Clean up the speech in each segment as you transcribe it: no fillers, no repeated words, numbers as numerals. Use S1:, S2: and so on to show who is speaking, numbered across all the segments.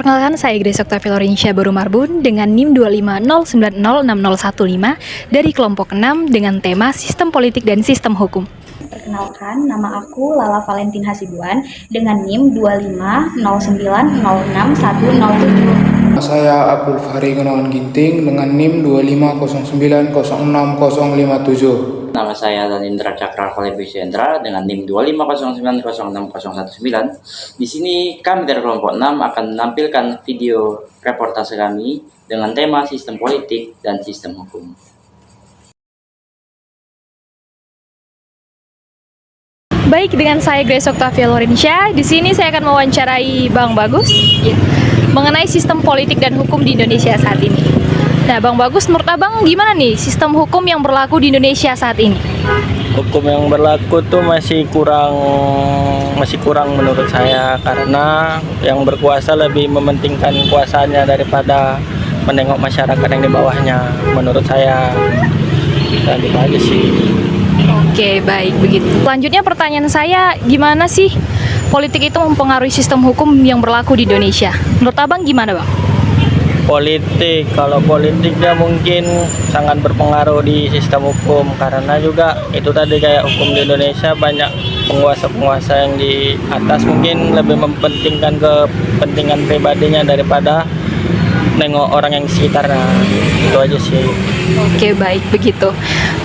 S1: Perkenalkan, saya Grace Octavia Lorencia Baru Marbun dengan NIM 250906015 dari kelompok 6 dengan tema Sistem Politik dan Sistem Hukum.
S2: Perkenalkan, nama aku Lala Valentin Hasibuan dengan NIM 250906107.
S3: Saya Abdul Fahri Gunawan Ginting dengan NIM 250906057.
S4: Nama saya Danindra Cakra Valebisendra dengan NIM 250906019. Di sini kami dari kelompok 6 akan menampilkan video reportase kami dengan tema sistem politik dan sistem hukum.
S1: Baik, dengan saya Grace Octavia Lorencia. Di sini saya akan mewawancarai Bang Bagus mengenai sistem politik dan hukum di Indonesia saat ini. Nah, Bang Bagus, menurut Abang gimana nih sistem hukum yang berlaku di Indonesia saat ini?
S5: Hukum yang berlaku tuh masih kurang menurut saya, karena yang berkuasa lebih mementingkan kuasanya daripada menengok masyarakat yang di bawahnya, menurut saya. Dan itu aja sih.
S1: Oke, baik begitu. Selanjutnya pertanyaan saya, gimana sih politik itu mempengaruhi sistem hukum yang berlaku di Indonesia? Menurut Abang gimana, Bang?
S5: Kalau politiknya mungkin sangat berpengaruh di sistem hukum, karena juga itu tadi kayak hukum di Indonesia banyak penguasa-penguasa yang di atas mungkin lebih mementingkan kepentingan pribadinya daripada nengok orang yang di sekitarnya. Itu aja sih.
S1: Oke, baik begitu.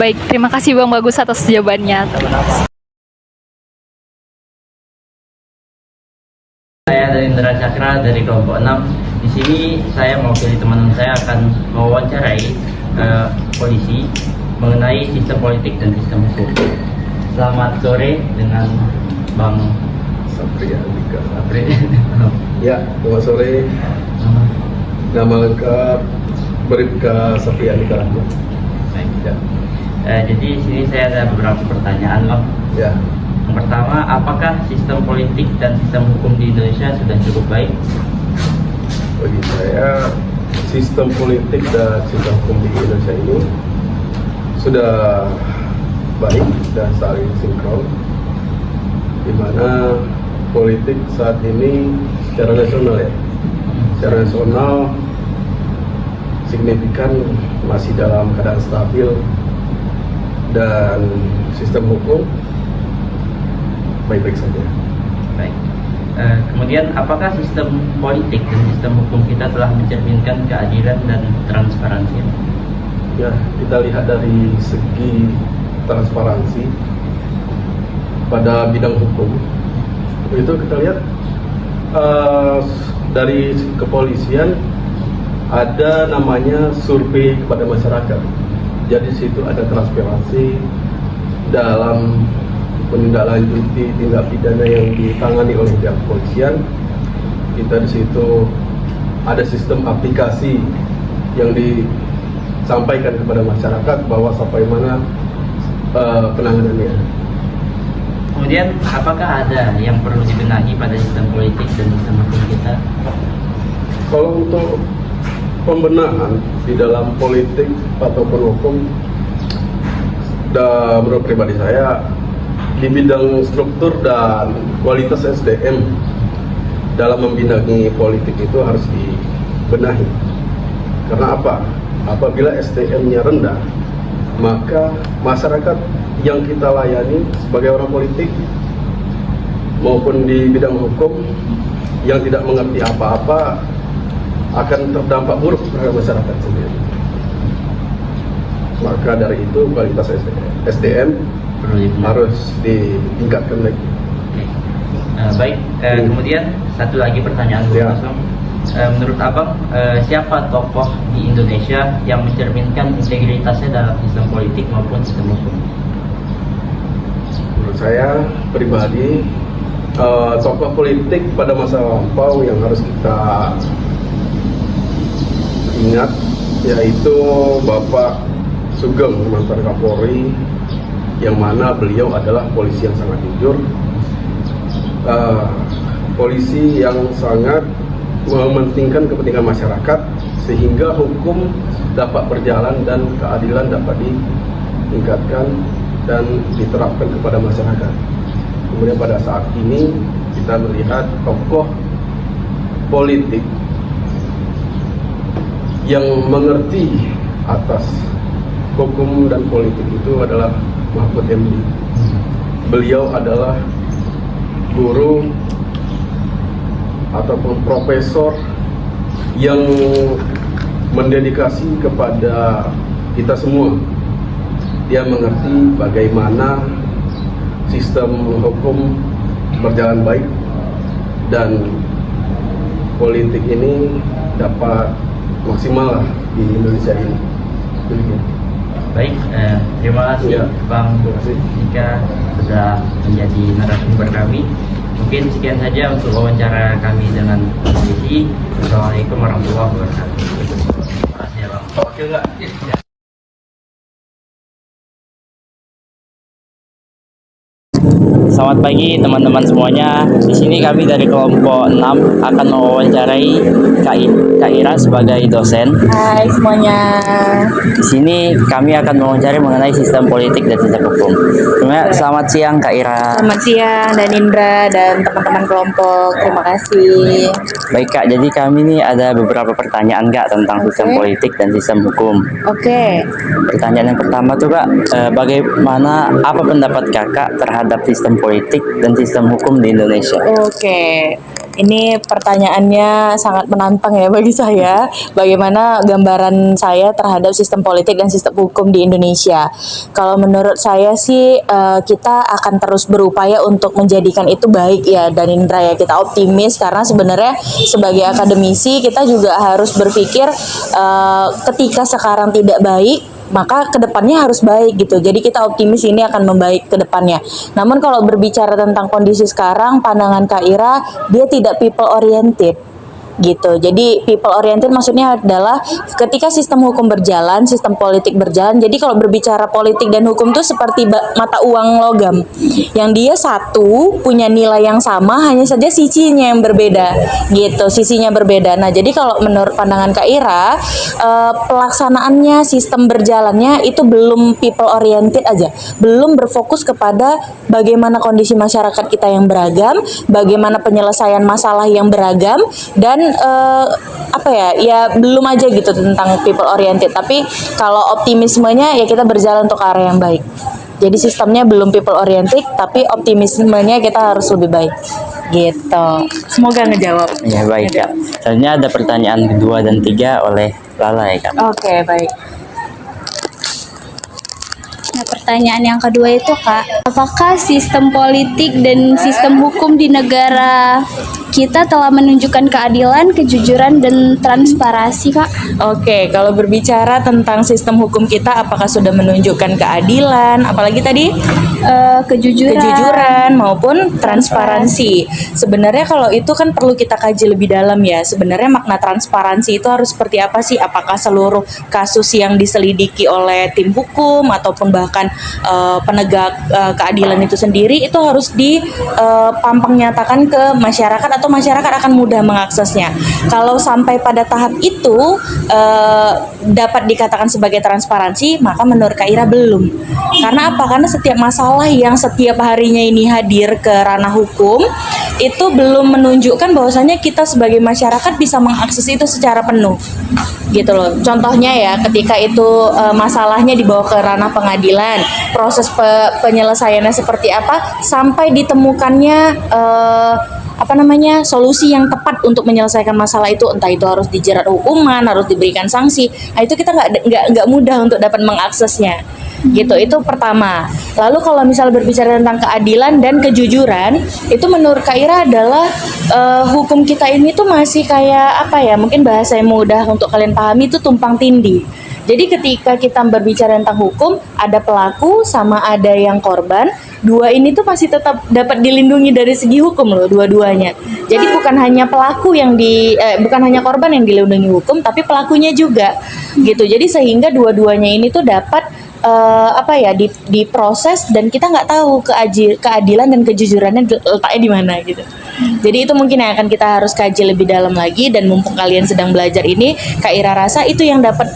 S1: Baik, terima kasih Bang Bagus atas jawabannya.
S4: Saya Danindra Cakra dari kelompok 6. Di sini saya mewakili teman-teman saya akan mewawancarai polisi mengenai sistem politik dan sistem hukum. Selamat sore dengan Bang
S6: Sapri Andika. Ya, selamat sore. Nama lengkap Bribka Sapri Andika Rahmat.
S4: Ya. Jadi di sini saya ada beberapa pertanyaan, Bang.
S6: Ya.
S4: Yang pertama, apakah sistem politik dan sistem hukum di Indonesia sudah cukup baik?
S6: Bagi saya, sistem politik dan sistem hukum di Indonesia ini sudah baik dan saling sinkron, di mana politik saat ini secara nasional signifikan masih dalam keadaan stabil, dan sistem hukum baik-baik saja.
S4: Baik. Kemudian, apakah sistem politik dan sistem hukum kita telah mencerminkan keadilan dan transparansi?
S6: Ya, kita lihat dari segi transparansi pada bidang hukum, itu kita lihat dari kepolisian ada namanya survei kepada masyarakat. Jadi situ ada transparansi dalam menindaklanjuti tindak pidana yang ditangani oleh pihak kepolisian. Kita di situ ada sistem aplikasi yang disampaikan kepada masyarakat bahwa sampai mana penanganannya.
S4: Kemudian, apakah ada yang perlu dibenahi pada sistem politik dan sistem hukum kita?
S6: Kalau untuk pembenahan di dalam politik ataupun hukum, dan menurut pribadi saya, di bidang struktur dan kualitas SDM dalam membinangi politik itu harus dibenahi. Karena apa? Apabila SDM-nya rendah, maka masyarakat yang kita layani sebagai orang politik maupun di bidang hukum yang tidak mengerti apa-apa akan terdampak buruk terhadap masyarakat sendiri. Maka dari itu kualitas SDM harus ditingkatkan lagi.
S4: Baik, kemudian satu lagi pertanyaan kosong. Menurut Abang, siapa tokoh di Indonesia yang mencerminkan integritasnya dalam sistem politik maupun sistem hukum?
S6: Menurut saya pribadi, tokoh politik pada masa lampau yang harus kita ingat yaitu Bapak Sugeng, mantan Kapolri, yang mana beliau adalah polisi yang sangat jujur, polisi yang sangat mementingkan kepentingan masyarakat sehingga hukum dapat berjalan dan keadilan dapat ditingkatkan dan diterapkan kepada masyarakat. Kemudian pada saat ini kita melihat tokoh politik yang mengerti atas hukum dan politik itu adalah Mahfud MD. Beliau adalah guru ataupun profesor yang mendedikasi kepada kita semua. Dia mengerti bagaimana sistem hukum berjalan baik dan politik ini dapat maksimal di Indonesia ini.
S4: Baik, terima kasih
S6: Ya,
S4: Bang
S6: terima kasih.
S4: Jika sudah menjadi narasumber kami. Mungkin sekian saja untuk wawancara kami dengan polisi. Assalamualaikum warahmatullahi wabarakatuh. Terima kasih ya Bang.
S6: Oke nggak?
S4: Ya.
S5: Selamat pagi teman-teman semuanya. Di sini kami dari kelompok 6 akan mewawancarai Kak Ira sebagai dosen.
S7: Hai semuanya.
S5: Di sini kami akan mewawancarai mengenai sistem politik dan sistem hukum. Selamat siang Kak Ira.
S7: Selamat siang dan Indra dan teman-teman kelompok. Terima kasih.
S5: Baik Kak, jadi kami nih ada beberapa pertanyaan Kak tentang sistem politik dan sistem hukum.
S7: Oke.
S5: Pertanyaan yang pertama tuh Kak, bagaimana apa pendapat Kakak terhadap sistem politik dan sistem hukum di Indonesia?
S7: Oke. Ini pertanyaannya sangat menantang ya bagi saya. Bagaimana gambaran saya terhadap sistem politik dan sistem hukum di Indonesia? Kalau menurut saya sih kita akan terus berupaya untuk menjadikan itu baik ya, dan Indra ya, kita optimis karena sebenarnya sebagai akademisi kita juga harus berpikir ketika sekarang tidak baik, maka kedepannya harus baik gitu. Jadi kita optimis ini akan membaik ke depannya. Namun kalau berbicara tentang kondisi sekarang, pandangan Kak Ira, dia tidak people oriented gitu. Jadi people oriented maksudnya adalah ketika sistem hukum berjalan, sistem politik berjalan. Jadi kalau berbicara politik dan hukum itu seperti mata uang logam, yang dia satu punya nilai yang sama, hanya saja sisinya yang berbeda gitu, sisinya berbeda. Nah jadi kalau menurut pandangan Kak Ira, pelaksanaannya, sistem berjalannya itu belum people oriented aja, belum berfokus kepada bagaimana kondisi masyarakat kita yang beragam, bagaimana penyelesaian masalah yang beragam, dan ya belum aja gitu tentang people oriented. Tapi kalau optimismenya ya kita berjalan untuk arah yang baik. Jadi sistemnya belum people oriented, tapi optimismenya kita harus lebih baik gitu. Semoga ngejawab.
S5: Ya baik Kak. Selanjutnya ada pertanyaan kedua dan 3 oleh Lala ya Kak.
S7: Oke, baik.
S2: Nah, pertanyaan yang kedua itu Kak, apakah sistem politik dan sistem hukum di negara kita telah menunjukkan keadilan, kejujuran, dan transparansi Kak?
S7: Oke, kalau berbicara tentang sistem hukum kita, apakah sudah menunjukkan keadilan, apalagi tadi kejujuran maupun transparansi. Sebenarnya kalau itu kan perlu kita kaji lebih dalam ya. Sebenarnya makna transparansi itu harus seperti apa sih? Apakah seluruh kasus yang diselidiki oleh tim hukum ataupun bahkan penegak keadilan itu sendiri itu harus dipampang nyatakan ke masyarakat, atau masyarakat akan mudah mengaksesnya. Kalau sampai pada tahap itu dapat dikatakan sebagai transparansi, maka menurut Kak Ira belum. Karena apa? Karena setiap masalah yang setiap harinya ini hadir ke ranah hukum itu belum menunjukkan bahwasanya kita sebagai masyarakat bisa mengakses itu secara penuh gitu loh. Contohnya ya, ketika itu masalahnya dibawa ke ranah pengadilan, proses penyelesaiannya seperti apa sampai ditemukannya solusi yang tepat untuk menyelesaikan masalah itu, entah itu harus dijerat hukuman, harus diberikan sanksi. Nah itu kita nggak mudah untuk dapat mengaksesnya gitu. Itu pertama. Lalu kalau misal berbicara tentang keadilan dan kejujuran, itu menurut Kak Ira adalah hukum kita ini tuh masih kayak apa ya, mungkin bahasa yang mudah untuk kalian pahami itu tumpang tindih. Jadi ketika kita berbicara tentang hukum, ada pelaku sama ada yang korban, dua ini tuh masih tetap dapat dilindungi dari segi hukum loh, dua-duanya. Jadi bukan hanya pelaku bukan hanya korban yang dilindungi hukum, tapi pelakunya juga gitu. Jadi sehingga dua-duanya ini tuh dapat diproses, dan kita nggak tahu keadilan dan kejujurannya letaknya di mana gitu. Jadi itu mungkin yang akan kita harus kaji lebih dalam lagi, dan mumpung kalian sedang belajar ini, Kak Ira rasa itu yang dapat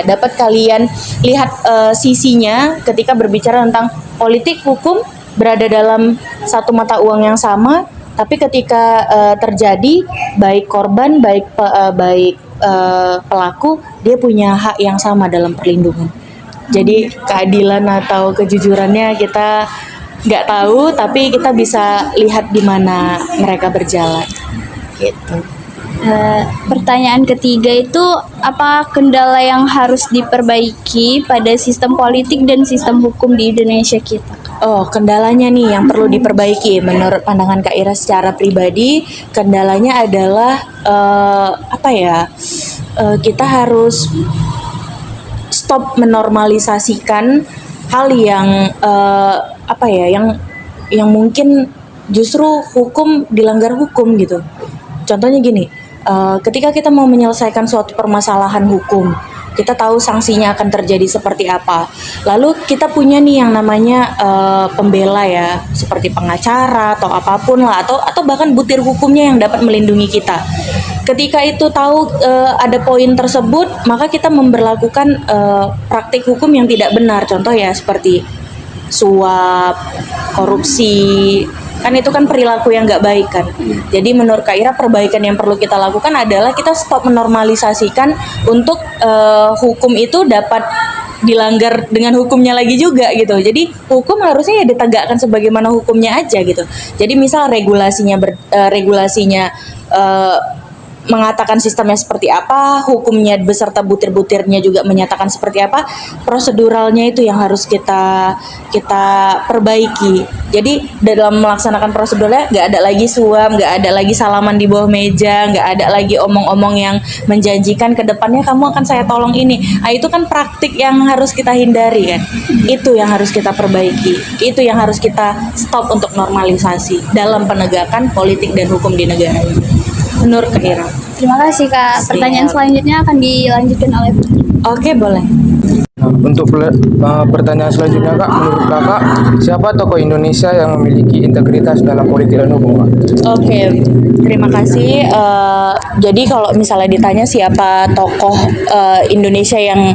S7: dapat kalian lihat sisinya ketika berbicara tentang politik hukum berada dalam satu mata uang yang sama, Tapi ketika terjadi, baik korban, baik pelaku, dia punya hak yang sama dalam perlindungan. Jadi keadilan atau kejujurannya kita nggak tahu, tapi kita bisa lihat di mana mereka berjalan. Gitu.
S2: Pertanyaan ketiga itu, apa kendala yang harus diperbaiki pada sistem politik dan sistem hukum di Indonesia kita?
S7: Oh, kendalanya nih yang perlu diperbaiki menurut pandangan Kak Ira secara pribadi, kendalanya adalah kita harus stop menormalisasikan hal yang yang mungkin justru hukum dilanggar hukum gitu. Contohnya gini, ketika kita mau menyelesaikan suatu permasalahan hukum, kita tahu sanksinya akan terjadi seperti apa. Lalu kita punya nih yang namanya pembela ya, seperti pengacara atau apapun lah, atau bahkan butir hukumnya yang dapat melindungi kita. Ketika itu tahu ada poin tersebut, maka kita memberlakukan praktik hukum yang tidak benar. Contoh ya seperti suap, korupsi, kan itu kan perilaku yang nggak baik kan. Jadi menurut Kak Ira, perbaikan yang perlu kita lakukan adalah kita stop menormalisasikan untuk hukum itu dapat dilanggar dengan hukumnya lagi juga gitu. Jadi hukum harusnya ya ditegakkan sebagaimana hukumnya aja gitu. Jadi misal regulasinya mengatakan sistemnya seperti apa, hukumnya beserta butir-butirnya juga menyatakan seperti apa, proseduralnya itu yang harus kita perbaiki. Jadi dalam melaksanakan prosedurnya nggak ada lagi suap, nggak ada lagi salaman di bawah meja, nggak ada lagi omong-omong yang menjanjikan ke depannya kamu akan saya tolong ini. Nah, itu kan praktik yang harus kita hindari kan. Itu yang harus kita perbaiki. Itu yang harus kita stop untuk normalisasi dalam penegakan politik dan hukum di negara ini. Menurut Kak Ira.
S2: Terima kasih Kak. Pertanyaan selanjutnya akan dilanjutkan oleh
S7: Oke, boleh.
S3: Untuk pertanyaan selanjutnya Kak, menurut Kakak siapa tokoh Indonesia yang memiliki integritas dalam politik dan hukum Kak?
S7: Oke, terima kasih. Jadi kalau misalnya ditanya siapa tokoh Indonesia yang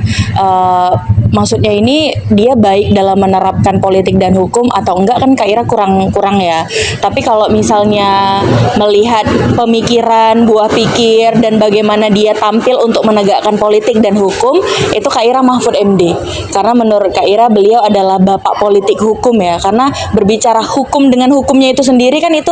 S7: maksudnya ini dia baik dalam menerapkan politik dan hukum atau enggak, kan Kak Ira kurang ya. Tapi kalau misalnya melihat pemikiran, buah pikir, dan bagaimana dia tampil untuk menegakkan politik dan hukum, itu Kak Ira Mahfud MD. Karena menurut Kak Ira beliau adalah bapak politik hukum ya. Karena berbicara hukum dengan hukumnya itu sendiri kan itu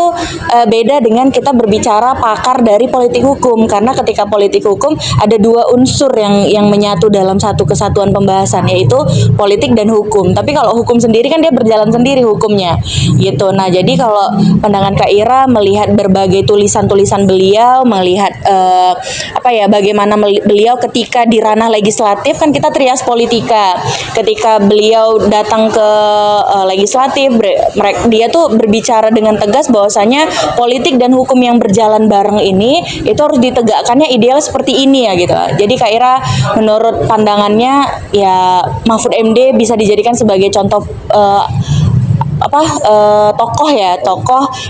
S7: beda dengan kita berbicara pakar dari politik hukum. Karena ketika politik hukum ada dua unsur yang menyatu dalam satu kesatuan pembahasan, yaitu politik dan hukum. Tapi kalau hukum sendiri kan dia berjalan sendiri hukumnya gitu. Nah, jadi kalau pandangan Kak Ira melihat berbagai tulisan-tulisan beliau, melihat bagaimana beliau ketika di ranah legislatif, kan kita trias politika. Ketika beliau datang ke legislatif, dia tuh berbicara dengan tegas bahwasanya politik dan hukum yang berjalan bareng ini itu harus ditegakkannya ideal seperti ini ya gitu. Jadi Kak Ira menurut pandangannya ya Mahfud MD bisa dijadikan sebagai contoh tokoh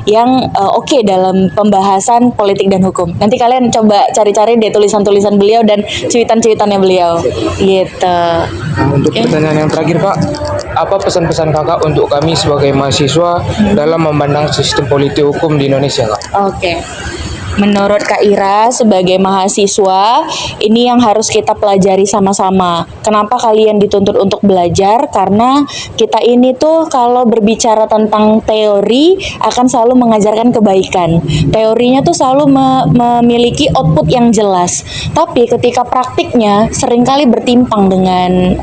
S7: yang oke dalam pembahasan politik dan hukum. Nanti kalian coba cari-cari deh tulisan-tulisan beliau dan cuitan-cuitannya beliau gitu.
S3: Nah, untuk pertanyaan yang terakhir Kak, apa pesan-pesan Kakak untuk kami sebagai mahasiswa dalam memandang sistem politik hukum di Indonesia Kak?
S7: Oke. Menurut Kak Ira sebagai mahasiswa, ini yang harus kita pelajari sama-sama. Kenapa kalian dituntut untuk belajar? Karena kita ini tuh kalau berbicara tentang teori akan selalu mengajarkan kebaikan. Teorinya tuh selalu memiliki output yang jelas. Tapi ketika praktiknya seringkali bertimpang dengan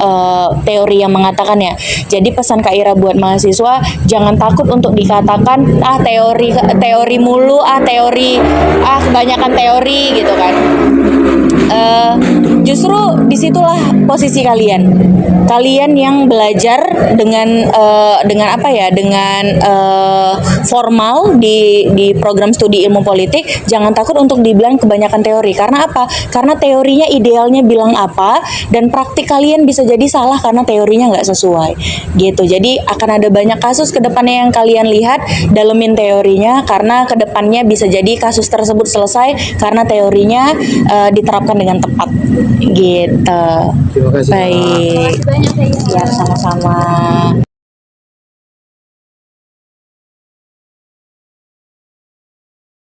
S7: teori yang mengatakannya. Jadi pesan Kak Ira buat mahasiswa, jangan takut untuk dikatakan teori mulu, kebanyakan teori gitu kan. Justru disitulah posisi kalian yang belajar dengan formal di program studi ilmu politik. Jangan takut untuk dibilang kebanyakan teori. Karena apa? Karena teorinya idealnya bilang apa, dan praktik kalian bisa jadi salah karena teorinya nggak sesuai gitu. Jadi akan ada banyak kasus kedepannya yang kalian lihat, dalemin teorinya, karena kedepannya bisa jadi kasus tersebut selesai karena teorinya diterapkan dengan tepat gitu.
S3: Terima kasih.
S7: Baik.
S2: banyak ya.
S7: Ya, sama-sama.